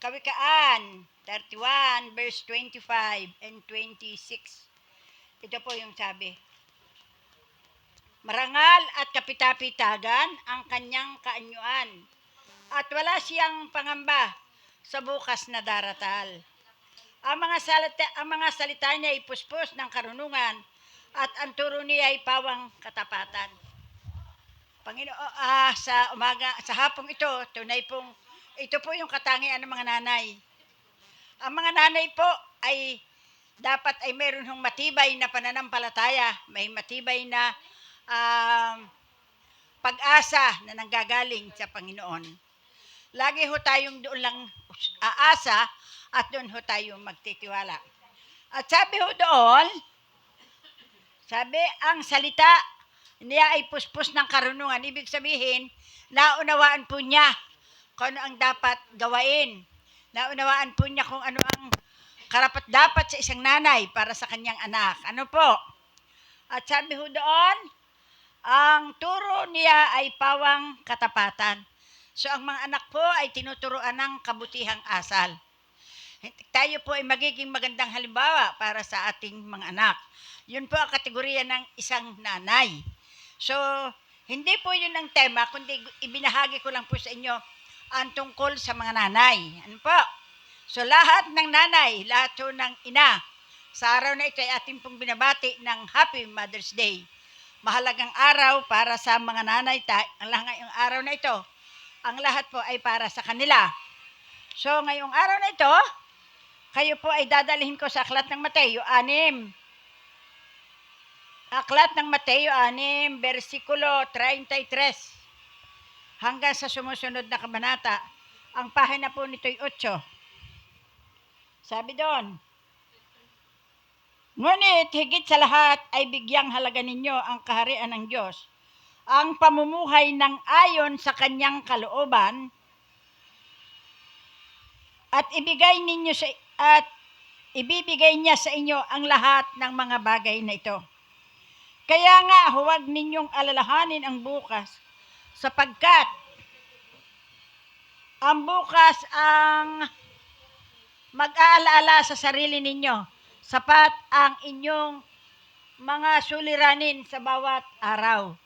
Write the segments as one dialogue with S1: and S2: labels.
S1: Kawikaan 31 verse 25 and 26. Ito po yung sabi. Marangal at kapitapitagan ang kanyang kaanyuan at wala siyang pangamba sa bukas na daratal. Ang mga salita niya ay puspos ng karunungan at ang turo niya ay pawang katapatan. Panginoon, sa umaga, sa hapong ito, ito po yung katangian ng mga nanay. Ang mga nanay po ay dapat ay meron hong matibay na pananampalataya, may matibay na pag-asa na nanggagaling sa Panginoon. Lagi ho tayong doon lang aasa at doon ho tayong magtitiwala. At sabi ho doon, ang salita niya ay puspos ng karunungan. Ibig sabihin, naunawaan po niya kung ano ang dapat gawain. Naunawaan po niya kung ano ang karapat-dapat sa isang nanay para sa kanyang anak. Ano po? At sabi ho doon, ang turo niya ay pawang katapatan. So ang mga anak po ay tinuturoan ng kabutihang asal. Tayo po ay magiging magandang halimbawa para sa ating mga anak. Yun po ang kategorya ng isang nanay. So, hindi po yun ang tema, kundi ibinahagi ko lang po sa inyo ang tungkol sa mga nanay. Ano po? So, lahat ng nanay, lahat po ng ina, sa araw na ito ay ating pong binabati ng Happy Mother's Day. Mahalagang araw para sa mga nanay. Ngayong araw na ito, ang lahat po ay para sa kanila. So, ngayong araw na ito, kayo po ay dadalhin ko sa Aklat ng Mateo 6. Aklat ng Mateo 6, versikulo 33. Hanggang sa sumusunod na kabanata. Ang pahina po nito'y 8. Sabi doon, ngunit higit sa lahat ay bigyang halaga ninyo ang kaharian ng Diyos, ang pamumuhay ng ayon sa kanyang kalooban, at ibibigay niya sa inyo ang lahat ng mga bagay na ito. Kaya nga, huwag ninyong alalahanin ang bukas, sapagkat ang bukas ang mag-aalaala sa sarili ninyo, sapat ang inyong mga suliranin sa bawat araw.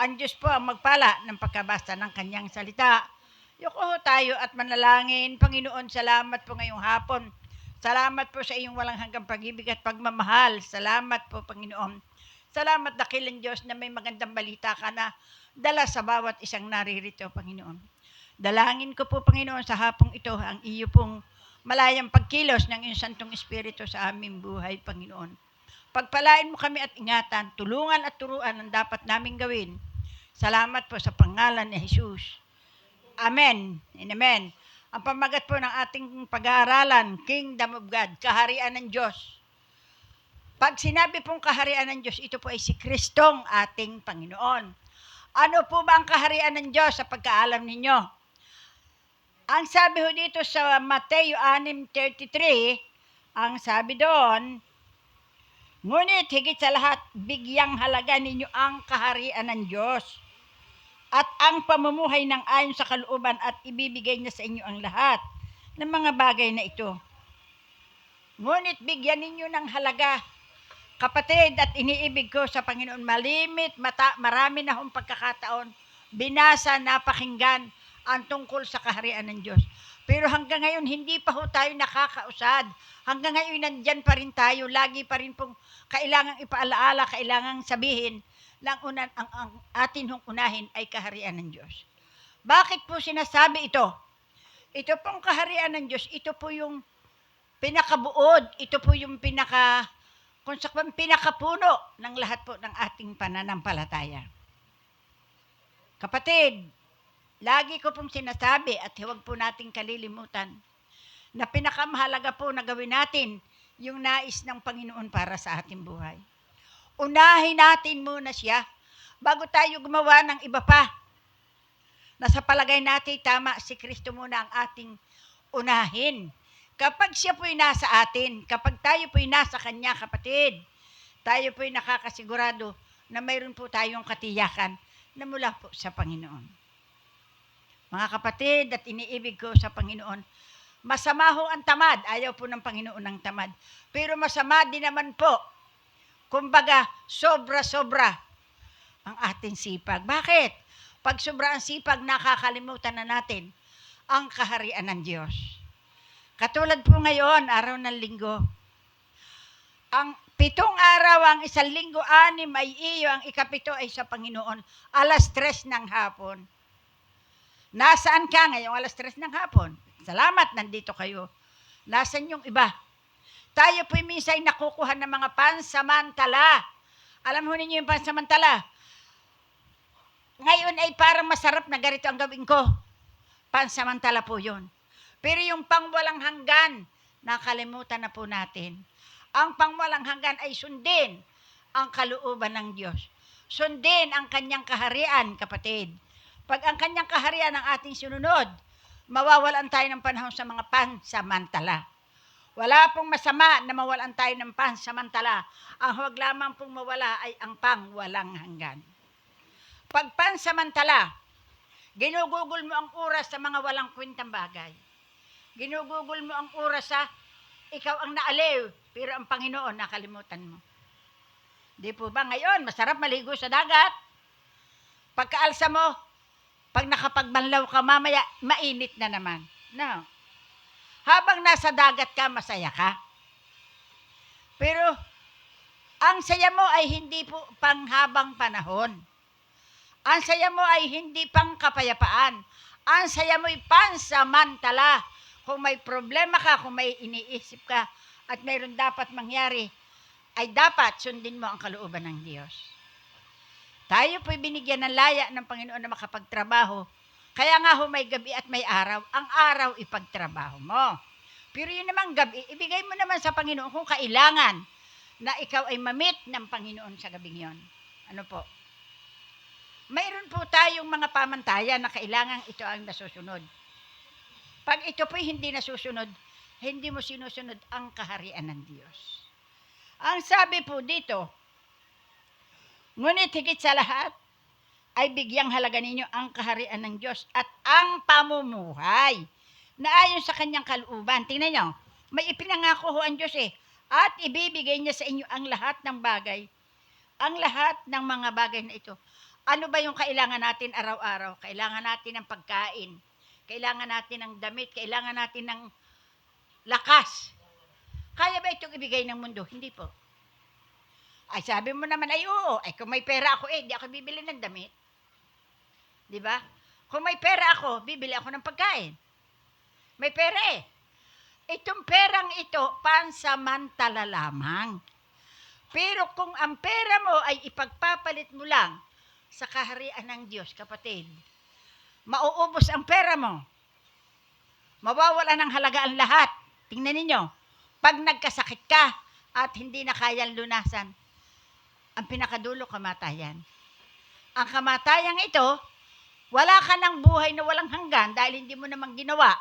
S1: Ang Diyos po ang magpala ng pagkabasa ng kanyang salita. Yuko tayo at manalangin. Panginoon, salamat po ngayong hapon. Salamat po sa iyong walang hanggang pag-ibig at pagmamahal. Salamat po, Panginoon. Salamat, dakilang Diyos, na may magandang balita ka na dala sa bawat isang naririto, Panginoon. Dalangin ko po, Panginoon, sa hapong ito ang iyo pong malayang pagkilos ng iyong Santong Espiritu sa aming buhay, Panginoon. Pagpalain mo kami at ingatan, tulungan at turuan ang dapat naming gawin. Salamat po sa pangalan ni Jesus. Amen and amen. Ang pamagat po ng ating pag-aaralan, Kingdom of God, kaharian ng Diyos. Pag sinabi pong kaharian ng Diyos, ito po ay si Kristong ating Panginoon. Ano po ba ang kaharian ng Diyos sa pagkaalam ninyo? Ang sabi ho dito sa Mateo 6:33, ang sabi doon, ngunit higit sa lahat, bigyang halaga ninyo ang kaharian ng Diyos at ang pamumuhay ng ayon sa kalooban at ibibigay niya sa inyo ang lahat ng mga bagay na ito. Ngunit bigyan ninyo ng halaga, kapatid, at iniibig ko sa Panginoon, marami na hong pagkakataon, binasa, napakinggan ang tungkol sa kaharian ng Diyos. Pero hanggang ngayon, hindi pa ho tayo nakakausad. Hanggang ngayon, nandyan pa rin tayo. Lagi pa rin pong kailangang ipaalaala, kailangang sabihin, ang atin hong unahin ay kaharian ng Diyos. Bakit po sinasabi ito? Ito pong kaharian ng Diyos, ito po yung pinakabuod, ito po yung pinakapuno ng lahat po ng ating pananampalataya. Kapatid, lagi ko pong sinasabi at huwag po nating kalilimutan na pinakamahalaga po na gawin natin yung nais ng Panginoon para sa ating buhay. Unahin natin muna siya bago tayo gumawa ng iba pa. Nasa palagay natin, tama, si Kristo muna ang ating unahin. Kapag siya po'y nasa atin, kapag tayo po'y nasa Kanya, kapatid, tayo po'y nakakasigurado na mayroon po tayong katiyakan na mula po sa Panginoon. Mga kapatid, at iniibig ko sa Panginoon, Masama ho ang tamad. Ayaw po ng Panginoon ng tamad. Pero masama din naman po. Kumbaga, sobra-sobra ang ating sipag. Bakit? Pag sobra ang sipag, nakakalimutan na natin ang kaharian ng Diyos. Katulad po ngayon, araw ng linggo. Ang 7 araw, ang 1 linggo, 6 ay iyo, ang 7 ay sa Panginoon. 3:00 ng hapon. Nasaan ka ngayong 3:00 ng hapon? Salamat, nandito kayo. Nasaan yung iba? Tayo po minsan nakukuha ng mga pansamantala. Alam mo ninyo yung pansamantala? Ngayon ay parang masarap na ganito ang gawin ko. Pansamantala po yun. Pero yung pangwalang hanggan, nakalimutan na po natin. Ang pangwalang hanggan ay sundin ang kalooban ng Diyos. Sundin ang kanyang kaharian, kapatid. Pag ang kanyang kaharian ang ating sinunod, mawawalan tayo ng panahon sa mga pansamantala. Wala pong masama na mawalan tayo ng pansamantala. Ang huwag lamang pong mawala ay ang pangwalang hanggan. Pag pansamantala, ginugugol mo ang oras sa mga walang kwentang bagay. Ginugugol mo ang oras sa ikaw ang naaliw, pero ang Panginoon nakalimutan mo. Di po ba ngayon, masarap maligo sa dagat? Pagkaalsa mo, pag nakapagbanlaw ka, mamaya, mainit na naman. No. Habang nasa dagat ka, masaya ka. Pero, ang saya mo ay hindi po panghabang panahon. Ang saya mo ay hindi pang kapayapaan. Ang saya mo ay pansamantala. Kung may problema ka, kung may iniisip ka, at mayroon dapat mangyari, ay dapat sundin mo ang kalooban ng Diyos. Tayo po'y binigyan ng laya ng Panginoon na makapagtrabaho. Kaya nga may gabi at may araw. Ang araw ipagtrabaho mo. Pero yun namang gabi, ibigay mo naman sa Panginoon kung kailangan na ikaw ay mamit ng Panginoon sa gabing yon. Ano po? Mayroon po tayong mga pamantayan na kailangan ito ang nasusunod. Pag ito po'y hindi nasusunod, hindi mo sinusunod ang kaharian ng Diyos. Ang sabi po dito, ngunit higit sa lahat, ay bigyang halaga ninyo ang kaharian ng Diyos at ang pamumuhay na ayon sa kanyang kalooban. Tingnan nyo, may ipinangako ho ang Diyos at ibibigay niya sa inyo ang lahat ng bagay, ang lahat ng mga bagay na ito. Ano ba yung kailangan natin araw-araw? Kailangan natin ng pagkain, kailangan natin ng damit, kailangan natin ng lakas. Kaya ba itong ibigay ng mundo? Hindi po. Ay sabi mo naman, ay oo, ay kung may pera ako, di ako bibili ng damit. Di ba? Kung may pera ako, bibili ako ng pagkain. May pera Itong perang ito, pansamantala lamang. Pero kung ang pera mo ay ipagpapalit mo lang sa kaharian ng Diyos, kapatid, mauubos ang pera mo. Mawawala ng halaga ang lahat. Tingnan ninyo, pag nagkasakit ka at hindi na kayang lunasan, ang pinakadulo, kamatayan. Ang kamatayang ito, wala ka ng buhay na walang hanggan dahil hindi mo namang ginawa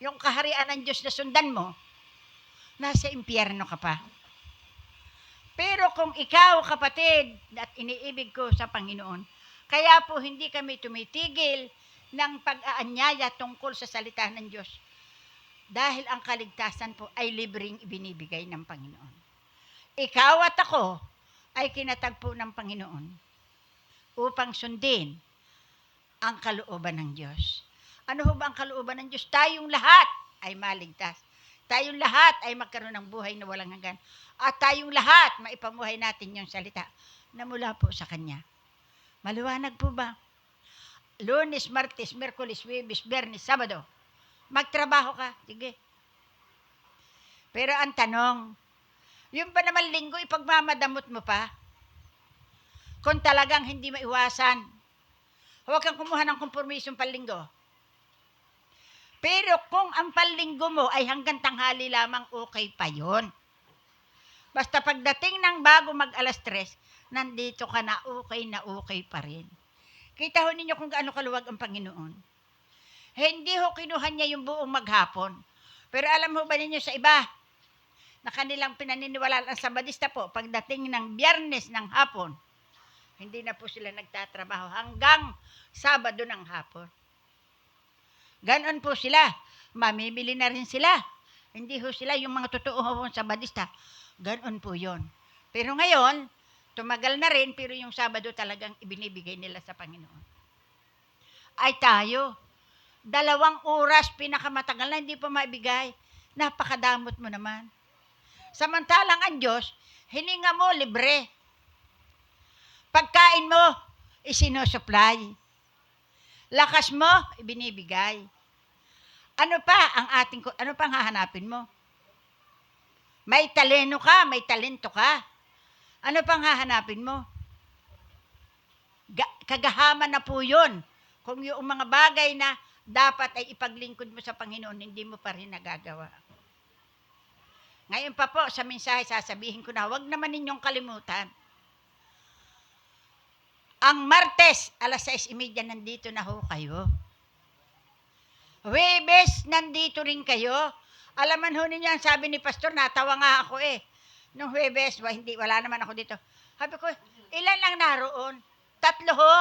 S1: yung kaharian ng Diyos na sundan mo, nasa impyerno ka pa. Pero kung ikaw, kapatid, at iniibig ko sa Panginoon, kaya po hindi kami tumitigil ng pag-aanyaya tungkol sa salita ng Diyos. Dahil ang kaligtasan po ay libreng ibinibigay ng Panginoon. Ikaw at ako ay kinatagpo ng Panginoon upang sundin ang kalooban ng Diyos. Ano ho ba ang kalooban ng Diyos? Tayong lahat ay maligtas. Tayong lahat ay magkaroon ng buhay na walang hanggan. At tayong lahat, maipamuhay natin yung salita na mula po sa Kanya. Maliwanag po ba? Lunes, Martes, Merkulis, Huwebes, Biyernes, Sabado. Magtrabaho ka. Sige. Pero ang tanong, yung ba naman linggo, ipagmamadamot mo pa? Kung talagang hindi maiwasan, huwag kang kumuha ng kompromisong panlinggo. Pero kung ang panlinggo mo ay hanggang tanghali lamang, okay pa yun. Basta pagdating ng bago mag 3:00, nandito ka na okay pa rin. Kita ho ninyo kung gaano kaluwag ang Panginoon. Hindi ho kinuha niya yung buong maghapon. Pero alam ho ba ninyo sa iba, na kanilang pinaniniwalaan ang Sabadista po, pagdating ng Biyernes ng hapon, hindi na po sila nagtatrabaho hanggang Sabado ng hapon. Ganon po sila. mamimili na rin sila. Hindi ho sila yung mga totoo hong Sabadista. Ganon po yun. Pero ngayon, tumagal na rin, pero yung Sabado talagang ibinibigay nila sa Panginoon. Ay tayo, 2 oras pinakamatagal na hindi pa maibigay. Napakadamot mo naman. Samantalang ang Diyos, hininga mo libre. Pagkain mo, isinusupply. Lakas mo, ibinibigay. Ano pang hahanapin mo? May talento ka. Ano pang hahanapin mo? Kagahaman na po yun. Kung yung mga bagay na dapat ay ipaglingkod mo sa Panginoon, hindi mo pa rin nagagawa. Ngayon pa po, sa mensahe sasabihin ko na, huwag naman ninyong kalimutan. Ang Martes, 6:30, nandito na ho kayo. Huwebes, nandito rin kayo. Alaman ho ninyo, sabi ni Pastor, natawa nga ako Nung Huwebes, wala naman ako dito. Sabi ko, ilan lang naroon? 3 ho.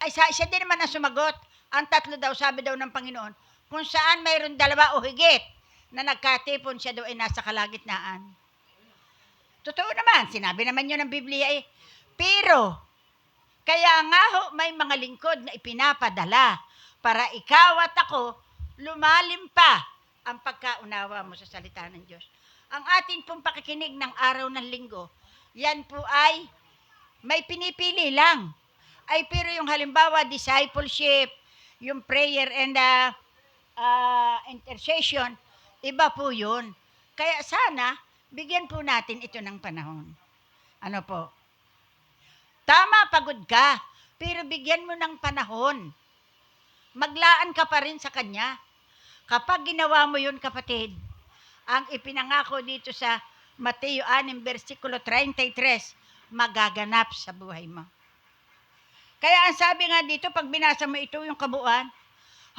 S1: Ay, siya din naman ang sumagot. Ang 3 daw, sabi daw ng Panginoon, kung saan mayroon 2 o higit na nagkatipon, siya daw ay nasa kalagitnaan. Totoo naman, sinabi naman yun ng Biblia Pero, kaya nga ho, may mga lingkod na ipinapadala para ikaw at ako, lumalim pa ang pagkaunawa mo sa salita ng Diyos. Ang atin pong pakikinig ng araw ng linggo, yan po ay may pinipili lang. Pero yung halimbawa, discipleship, yung prayer and intercession, iba po yun. Kaya sana, bigyan po natin ito ng panahon. Ano po? Tama, pagod ka, pero bigyan mo ng panahon. Maglaan ka pa rin sa Kanya. Kapag ginawa mo yun, kapatid, ang ipinangako dito sa Mateo 6, versikulo 33, magaganap sa buhay mo. Kaya ang sabi nga dito, pag binasa mo ito yung kabuuan,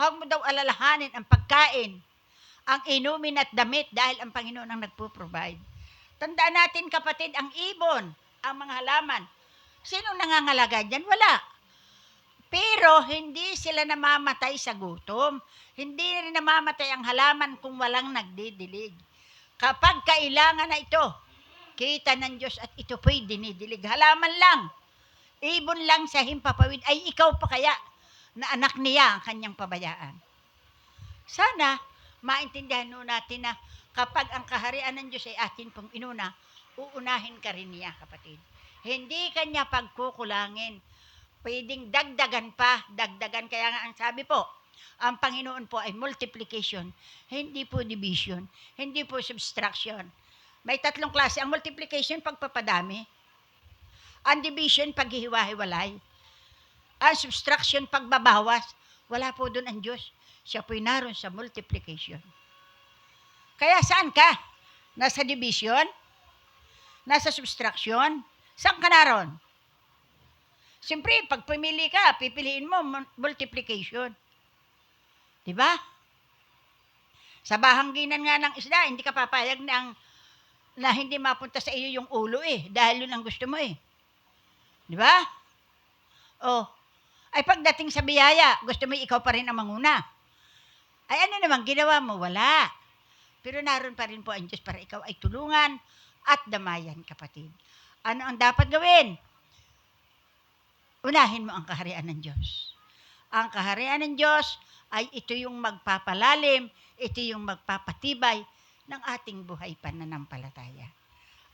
S1: huwag mo daw alalahanin ang pagkain, ang inumin at damit dahil ang Panginoon ang nagpo-provide. Tandaan natin, kapatid, ang ibon, ang mga halaman, sinong nangangalaga dyan? Wala. Pero hindi sila namamatay sa gutom. Hindi rin namamatay ang halaman kung walang nagdidilig. Kapag kailangan na ito, kita ng Diyos at ito po'y dinidilig. Halaman lang, ibon lang sa himpapawid, ay ikaw pa kaya na anak niya ang kanyang pabayaan. Sana, maintindihan nun natin na kapag ang kaharian ng Diyos ay atin pong inuna, uunahin ka rin niya, kapatid. Hindi kanya pagkukulangin. Pwedeng dagdagan pa, kaya nga ang sabi po, ang Panginoon po ay multiplication, hindi po division, hindi po subtraction. May 3 klase. Ang multiplication, pagpapadami. Ang division, paghihiwa-hiwalay. Ang subtraction, pagbabawas. Wala po doon ang Diyos. Siya po'y naroon sa multiplication. Kaya saan ka? Nasa division? Nasa subtraction? Saan ka naroon? Siyempre, pag pumili ka, pipiliin mo multiplication. Diba? Sa bahangginan nga ng isda, hindi ka papayag na hindi mapunta sa iyo yung ulo dahil yun ang gusto mo Diba? Ay pagdating sa biyaya, gusto mo ikaw pa rin ang manguna. Ay ano naman, ginawa mo? Wala. Pero naroon pa rin po ang Diyos para ikaw ay tulungan at damayan, kapatid. Ano ang dapat gawin? Unahin mo ang kaharian ng Diyos. Ang kaharian ng Diyos ay ito yung magpapalalim, ito yung magpapatibay ng ating buhay pananampalataya.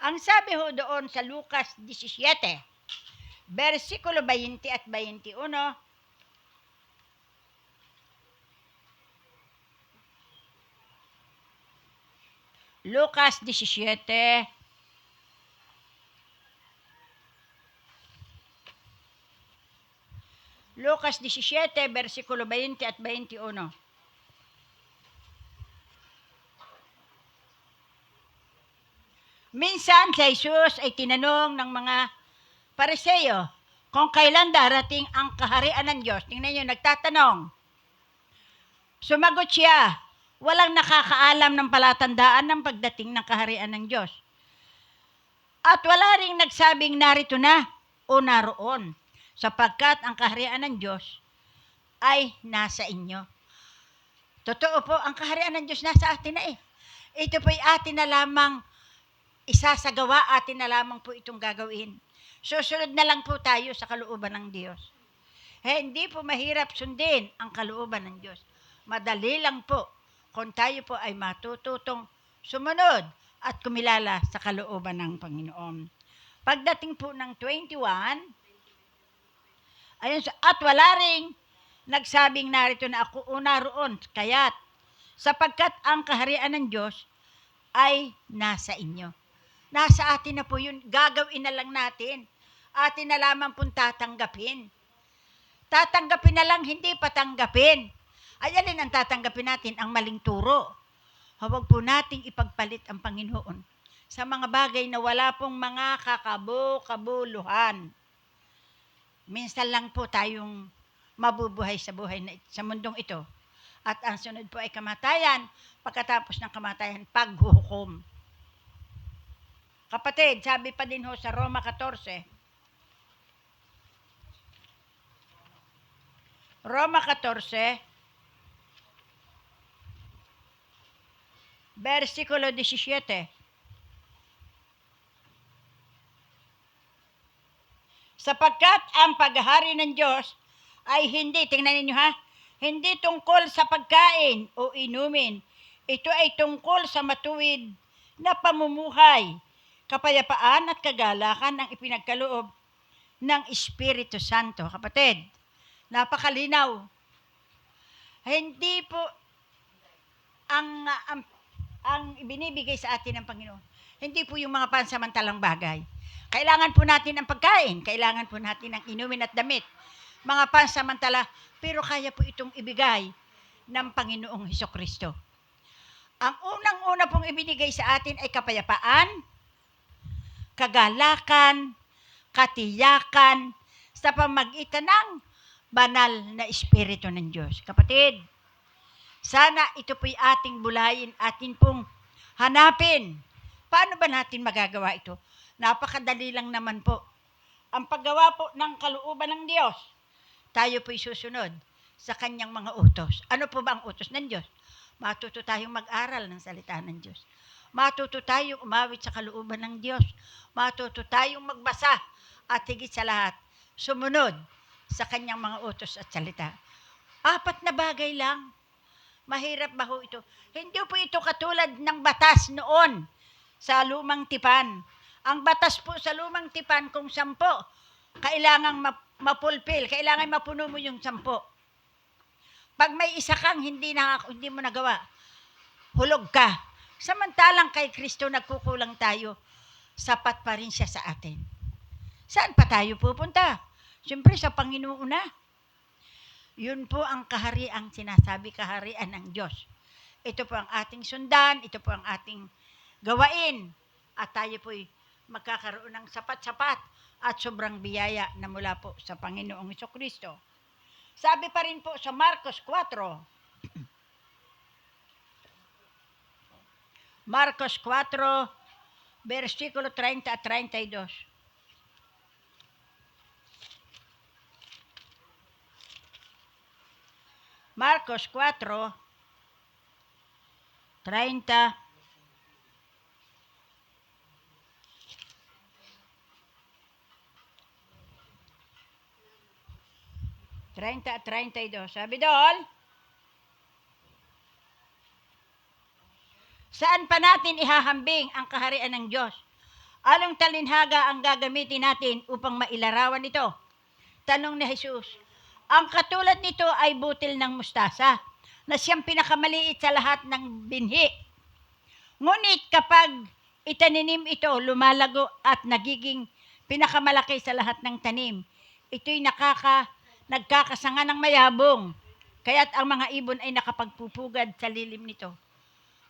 S1: Ang sabi ho doon sa Lucas 17, versikulo 20 at 21, Lucas 17, versikulo 20 at 21. Minsan si Jesus ay tinanong ng mga Pariseo kung kailan darating ang kaharian ng Diyos. Tingnan nyo, nagtatanong. Sumagot siya, walang nakakaalam ng palatandaan ng pagdating ng kaharian ng Diyos. At wala ring nagsabing narito na o naroon, sapagkat ang kaharian ng Diyos ay nasa inyo. Totoo po, ang kaharian ng Diyos nasa atin na eh. Ito po'y atin na lamang isasagawa, atin na lamang po itong gagawin. Susunod na lang po tayo sa kalooban ng Diyos. Hindi po mahirap sundin ang kalooban ng Diyos. Madali lang po kung tayo po ay matututong sumunod at kumilala sa kalooban ng Panginoon. Pagdating po ng 21, ayun, at wala ring nagsabing narito na ako una roon, kaya't sapagkat ang kaharian ng Diyos ay nasa inyo. Nasa atin na po yun, gagawin na lang natin. Atin na lamang pong tatanggapin. Tatanggapin na lang, hindi patanggapin. Ayan ang tatanggapin natin, ang maling turo. Huwag po nating ipagpalit ang Panginoon sa mga bagay na wala pong mga kabuluhan. Minsan lang po tayong mabubuhay sa buhay na sa mundong ito. At ang sunod po ay kamatayan, pagkatapos ng kamatayan, paghuhukom. Kapatid, sabi pa din ho sa Roma 14, versikulo 17. Sapagkat ang paghahari ng Diyos ay hindi, tingnan ninyo ha, hindi tungkol sa pagkain o inumin. Ito ay tungkol sa matuwid na pamumuhay, kapayapaan at kagalakan ang ipinagkaloob ng Espiritu Santo. Kapatid, napakalinaw. Hindi po ang ibinibigay sa atin ng Panginoon. Hindi po yung mga pansamantalang bagay. Kailangan po natin ang pagkain, kailangan po natin ang inumin at damit. Mga pansamantala, pero kaya po itong ibigay ng Panginoong Hesukristo. Ang unang-una pong ibinigay sa atin ay kapayapaan, kagalakan, katiyakan, sa pamagitan ng banal na Espiritu ng Diyos. Kapatid, sana ito po'y ating bulayin, atin pong hanapin. Paano ba natin magagawa ito? Napakadali lang naman po. Ang paggawa po ng kalooban ng Diyos, tayo po'y susunod sa kanyang mga utos. Ano po ba ang utos ng Diyos? Matuto tayong mag-aral ng salita ng Diyos. Matuto tayong umawit sa kalooban ng Diyos. Matuto tayong magbasa at higit sa lahat, sumunod sa kanyang mga utos at salita. 4 na bagay lang. Mahirap ba ho ito? Hindi po ito katulad ng batas noon sa lumang tipan. Ang batas po sa lumang tipan, kung 10, kailangang mapulpil, kailangan mapuno mo yung 10. Pag may isa kang hindi mo nagawa, hulog ka. Samantalang kay Kristo nagkukulang tayo, sapat pa rin siya sa atin. Saan pa tayo pupunta? Siyempre sa Panginoon na. Yun po ang kahariang sinasabi, kaharian ng Diyos. Ito po ang ating sundan, ito po ang ating gawain. At tayo po'y magkakaroon ng sapat-sapat at sobrang biyaya na mula po sa Panginoong Hesukristo. Sabi pa rin po sa Marcos 4, Marcos 4, versikulo 30 at 32. Marcos 4, 30 at 32. Sabi doon, saan pa natin ihahambing ang kaharian ng Diyos? Anong talinhaga ang gagamitin natin upang mailarawan ito? Tanong ni Jesus. Ang katulad nito ay butil ng mustasa, na siyang pinakamaliit sa lahat ng binhi. Ngunit kapag itaninim ito, lumalago at nagiging pinakamalaki sa lahat ng tanim. Ito'y nagkakasanga ng mayabong, kaya't ang mga ibon ay nakapagpupugad sa lilim nito.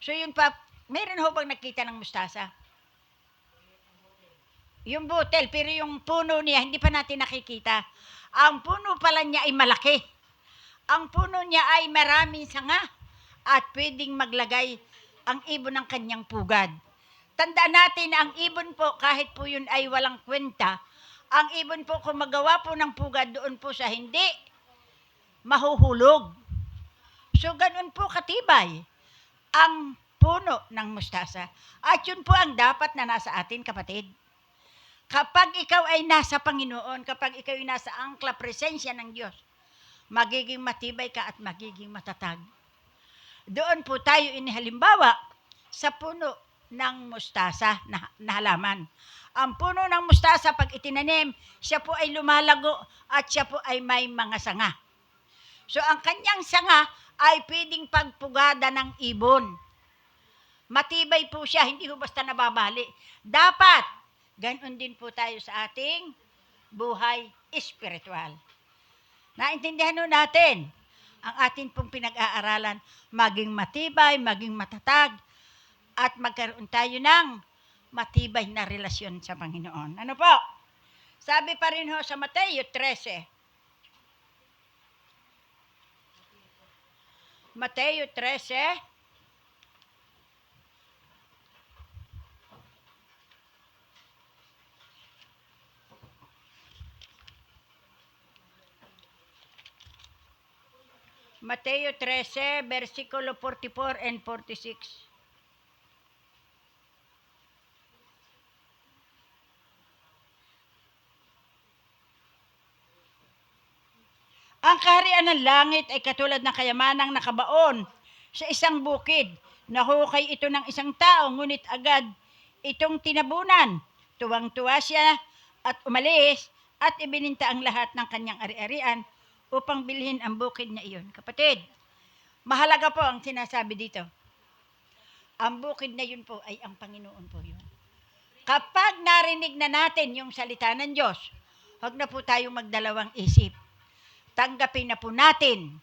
S1: So yun pa, meron ho bang nakita ng mustasa? Yung butil, pero yung puno niya, hindi pa natin nakikita. Ang puno pala niya ay malaki. Ang puno niya ay maraming sanga at pwedeng maglagay ang ibon ng kanyang pugad. Tandaan natin na ang ibon po, kahit po yun ay walang kwenta, ang ibon po kung magawa po ng pugad doon po sa hindi mahuhulog. So, ganun po katibay ang puno ng mustasa. At yun po ang dapat na nasa atin, kapatid. Kapag ikaw ay nasa Panginoon, kapag ikaw ay nasa angkla presensya ng Diyos, magiging matibay ka at magiging matatag. Doon po tayo inihalimbawa sa puno ng mustasa na halaman. Ang puno ng mustasa, pag itinanim, siya po ay lumalago at siya po ay may mga sanga. So, ang kanyang sanga ay pwedeng pagpugada ng ibon. Matibay po siya, hindi po basta nababali. Dapat, ganon din po tayo sa ating buhay espiritual. Naintindihan nun natin ang atin pong pinag-aaralan, maging matibay, maging matatag, at magkaroon tayo ng matibay na relasyon sa Panginoon. Ano po? Sabi pa rin ho sa Mateo 13. Mateo 13. Mateo 13, versikulo 44 and 46. Ang kaharian ng langit ay katulad ng kayamanang nakabaon sa isang bukid. Nahukay ito ng isang tao, ngunit agad itong tinabunan. Tuwang-tuwa siya at umalis at ibininta ang lahat ng kanyang ari-arian upang bilhin ang bukid na iyon. Kapatid, mahalaga po ang sinasabi dito. Ang bukid na yun po ay ang Panginoon po yun. Kapag narinig na natin yung salita ng Diyos, huwag na po tayong magdalawang isip. Tanggapin na po natin,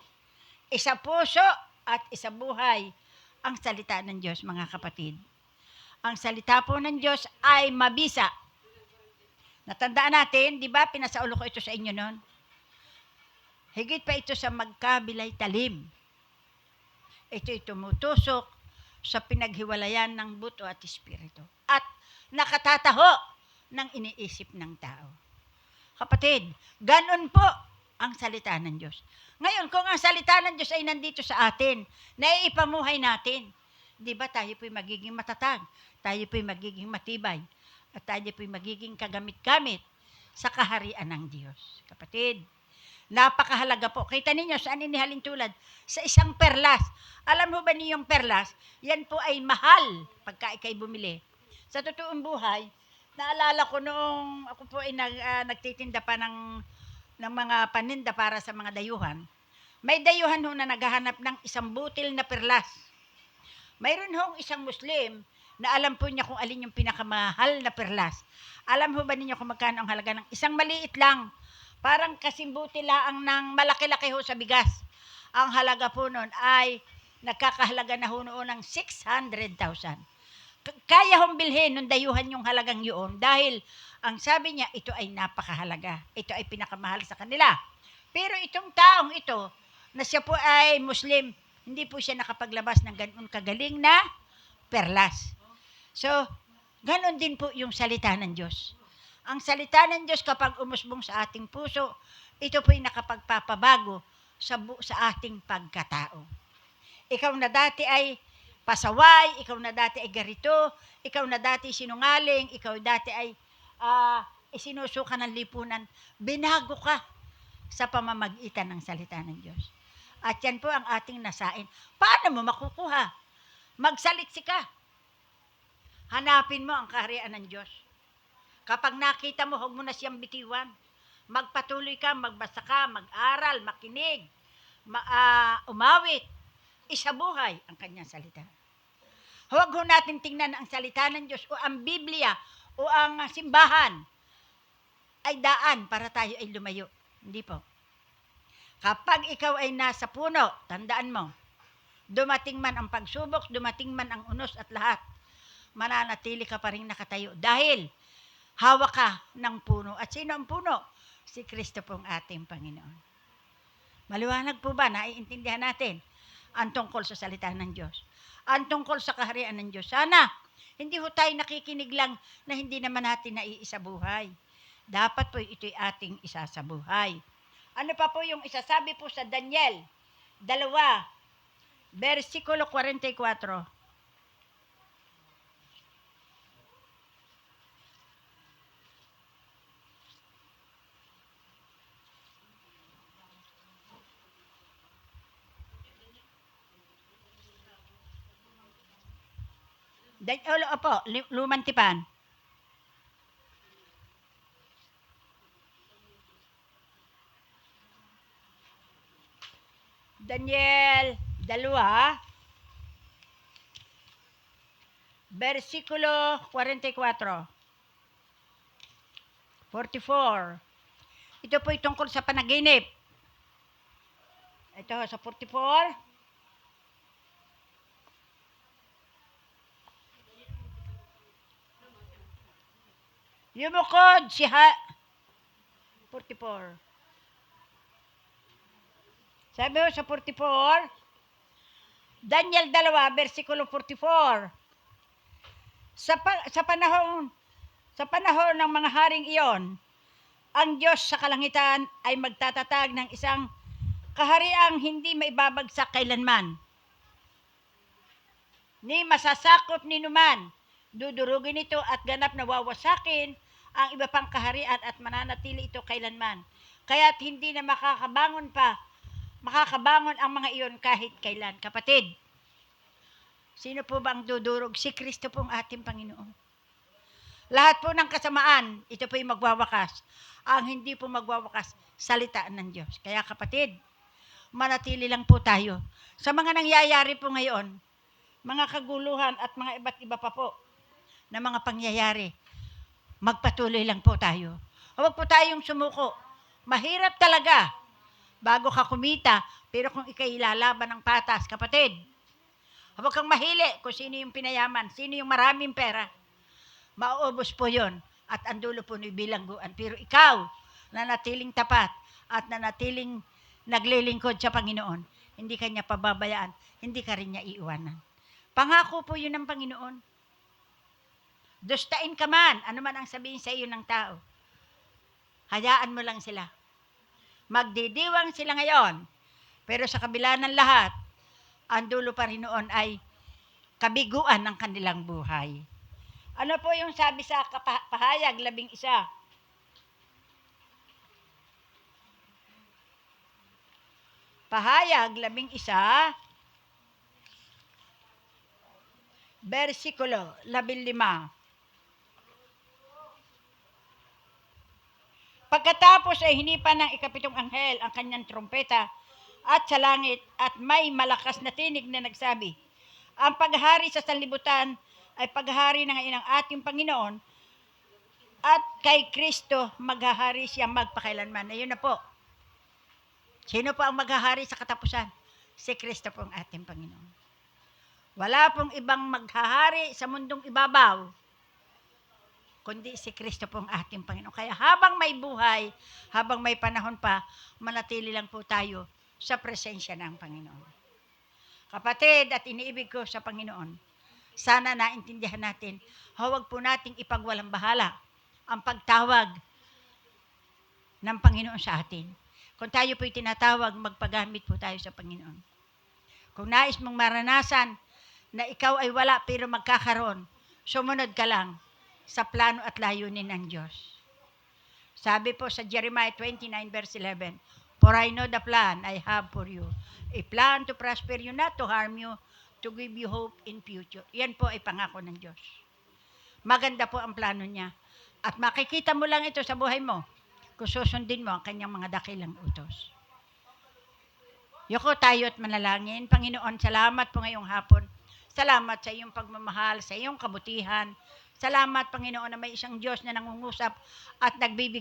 S1: isa puso at isa buhay, ang salita ng Diyos, mga kapatid. Ang salita po ng Diyos ay mabisa. Natandaan natin, di ba, pinasaulo ko ito sa inyo noon? Higit pa ito sa magkabilay talim. Ito'y tumutusok sa pinaghiwalayan ng buto at espiritu. At nakatataho ng iniisip ng tao. Kapatid, ganon po ang salita ng Diyos. Ngayon, kung ang salita ng Diyos ay nandito sa atin, naiipamuhay natin, di ba tayo po'y magiging matatag, tayo po'y magiging matibay, at tayo po'y magiging kagamit-gamit sa kaharian ng Diyos. Kapatid, napakahalaga po. Kita ninyo, saan inihalin tulad? Sa isang perlas. Alam mo ba niyong perlas? Yan po ay mahal pagka ikay bumili. Sa totoong buhay, naalala ko noong ako po ay nagtitinda pa ng mga paninda para sa mga dayuhan. May dayuhan ho na naghahanap ng isang butil na perlas. Mayroon hong isang Muslim na alam po niya kung alin yung pinakamahal na perlas. Alam ho ba ninyo kung magkano ang halaga ng isang maliit lang? Parang kasimbuti laang ng malaki-laki ho sa bigas. Ang halaga po noon ay nagkakahalaga na ho noon ng 600,000. Kaya hong bilhin ng dayuhan yung halagang yun dahil ang sabi niya, ito ay napakahalaga. Ito ay pinakamahal sa kanila. Pero itong taong ito, na siya po ay Muslim, hindi po siya nakapaglabas ng ganun kagaling na perlas. So, ganun din po yung salita ng Diyos. Ang salita ng Diyos kapag umusbong sa ating puso, ito po ay nakapagpapabago sa ating pagkatao. Ikaw na dati ay pasaway, ikaw na dati ay garito, ikaw na dati sinungaling, ikaw dati ay isinusuka ng lipunan, binago ka sa pamamagitan ng salita ng Diyos. At yan po ang ating nasain. Paano mo makukuha? Magsaliksi ka. Hanapin mo ang kaharian ng Diyos. Kapag nakita mo, huwag mo na siyang bitiwan. Magpatuloy ka, magbasa ka, mag-aral, makinig, umawit. Isabuhay ang kanyang salita. Huwag ho natin tingnan ang salita ng Diyos o ang Biblia o ang simbahan ay daan para tayo ay lumayo. Hindi po. Kapag ikaw ay nasa puno, tandaan mo, dumating man ang pagsubok, dumating man ang unos at lahat, mananatili ka pa rin nakatayo dahil hawak ka ng puno. At sino ang puno? Si Kristo pong ating Panginoon. Maliwanag po ba? Naiintindihan natin ang tungkol sa salita ng Diyos. Ang tungkol sa kaharian ng Diyos. Sana, hindi ho tayo nakikinig lang na hindi naman natin naiisabuhay. Dapat po ito'y ating isasabuhay. Ano pa po yung isasabi po sa Daniel 2, versikulo 44. Opo, lumang tipan. Daniel 2, versikulo 44. 44. Ito po'y tungkol sa panaginip. Ito sa 44. Yumukod si 44. Sabi ho sa 44, Daniel 2, versikulo 44. Sa panahon ng mga haring iyon, ang Diyos sa kalangitan ay magtatatag ng isang kahariang hindi maibabagsak kailanman, ni masasakop ni numan, dudurugin ito at ganap na wawasakin ang iba pang kaharian at mananatili ito kailanman. Kaya't hindi na makakabangon ang mga iyon kahit kailan. Kapatid, sino po ba ang dudurog? Si Kristo pong ating Panginoon. Lahat po ng kasamaan, ito po'y magwawakas. Ang hindi po magwawakas, salita ng Diyos. Kaya kapatid, manatili lang po tayo. Sa mga nangyayari po ngayon, mga kaguluhan at mga iba't iba pa po na mga pangyayari, magpatuloy lang po tayo. Huwag po tayong sumuko. Mahirap talaga bago ka kumita, pero kung ikay lalaban ng patas, kapatid, huwag kang mahili kung sino yung pinayaman, sino yung maraming pera. Mauubos po yon at ang dulo po ni bilangguan. Pero ikaw, nanatiling tapat at nanatiling naglilingkod sa Panginoon, hindi ka niya pababayaan, hindi ka rin niya iiwanan. Pangako po yun ng Panginoon. Dustain ka man, ano man ang sabihin sa iyo ng tao, hayaan mo lang sila. Magdidiwang sila ngayon, pero sa kabila ng lahat, ang dulo pa rin noon ay kabiguan ng kanilang buhay. Ano po yung sabi sa Pahayag 11? Pahayag 11, versikulo 15. Pagkatapos ay hinipan ng ikapitong anghel ang kanyang trompeta at sa langit at may malakas na tinig na nagsabi, ang paghahari sa sanlibutan ay paghahari ng inang ating Panginoon at kay Kristo maghahari siya magpakailanman. Ayun na po. Sino po ang maghahari sa katapusan? Si Kristo po ang ating Panginoon. Wala pong ibang maghahari sa mundong ibabaw kundi si Kristo pong ating Panginoon. Kaya habang may buhay, habang may panahon pa, manatili lang po tayo sa presensya ng Panginoon. Kapatid at iniibig ko sa Panginoon, sana naintindihan natin, huwag po nating ipagwalang bahala ang pagtawag ng Panginoon sa atin. Kung tayo po'y tinatawag, magpagamit po tayo sa Panginoon. Kung nais mong maranasan na ikaw ay wala pero magkakaroon, sumunod ka lang sa plano at layunin ng Diyos. Sabi po sa Jeremiah 29 verse 11, for I know the plan I have for you, a plan to prosper you, not to harm you, to give you hope in future. Yan po ay pangako ng Diyos. Maganda po ang plano niya. At makikita mo lang ito sa buhay mo kung susundin mo ang kanyang mga dakilang utos. Yuko tayo at manalangin. Panginoon, salamat po ngayong hapon. Salamat sa iyong pagmamahal, sa iyong kabutihan. Salamat, Panginoon, na may isang Diyos na nangungusap at nagbibigay